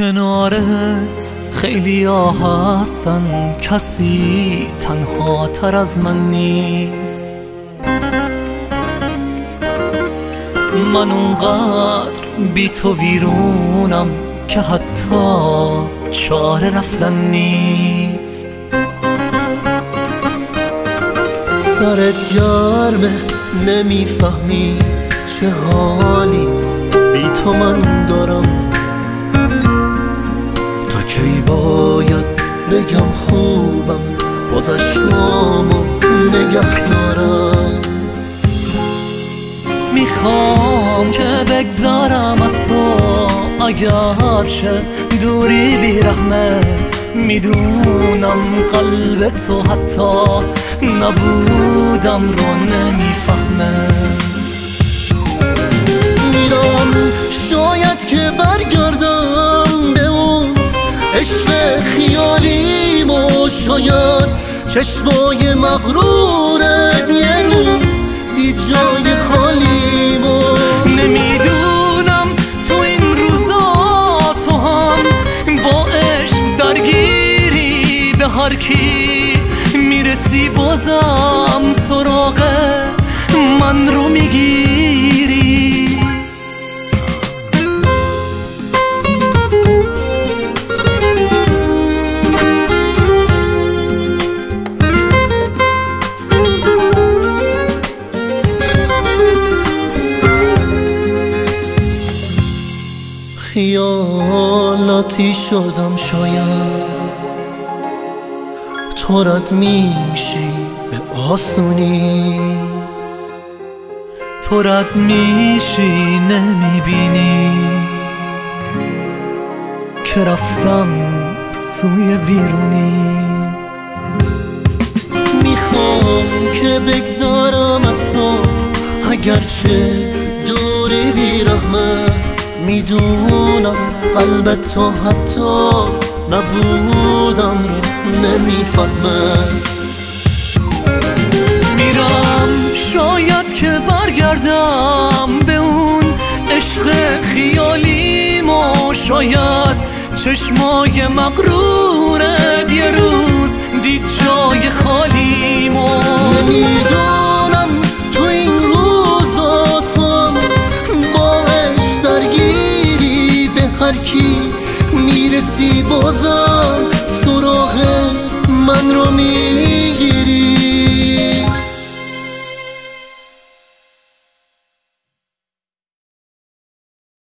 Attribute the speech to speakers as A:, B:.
A: کنارت خیلی ها هستن، کسی تنها تر از من نیست. من اونقدر بی تو ویرونم که حتی چاره رفتن نیست. سرت گرمه نمیفهمی چه حالی بی تو من دارم. تا کی باید بگم خوبم باز اشکامو نگه دارم. میخوام که بگذارم از تو اگرچه دوری بیرحمه. میدونم قلب تو حتی نبودم رو نمیفهمه. میرم شاید که برگردم به اون عشق خیالیم و شاید چشمای مغرورت یه روز دید جای خالیم و نمیدونم تو این روزا تو هم با عشق درگیری به هر کی میرسی بازم سراغ من رو میگیری. خیالاتی شدم شاید تو رد میشی به آسونی. تو رد میشی نمیبینی که رفتم سوی ویرونی. میخوام که بگذارم از تو اگرچه دوری بیرحمه. میدونم قلب تو حتی نبودم رو نمیفهمه. میرم شاید که برگردم به اون عشق خیالیم و شاید چشمای مغرورت یه روز دید جای خالیم و نمیدونم تو این روزا تو هر کی میرسی بازم سراغ من رو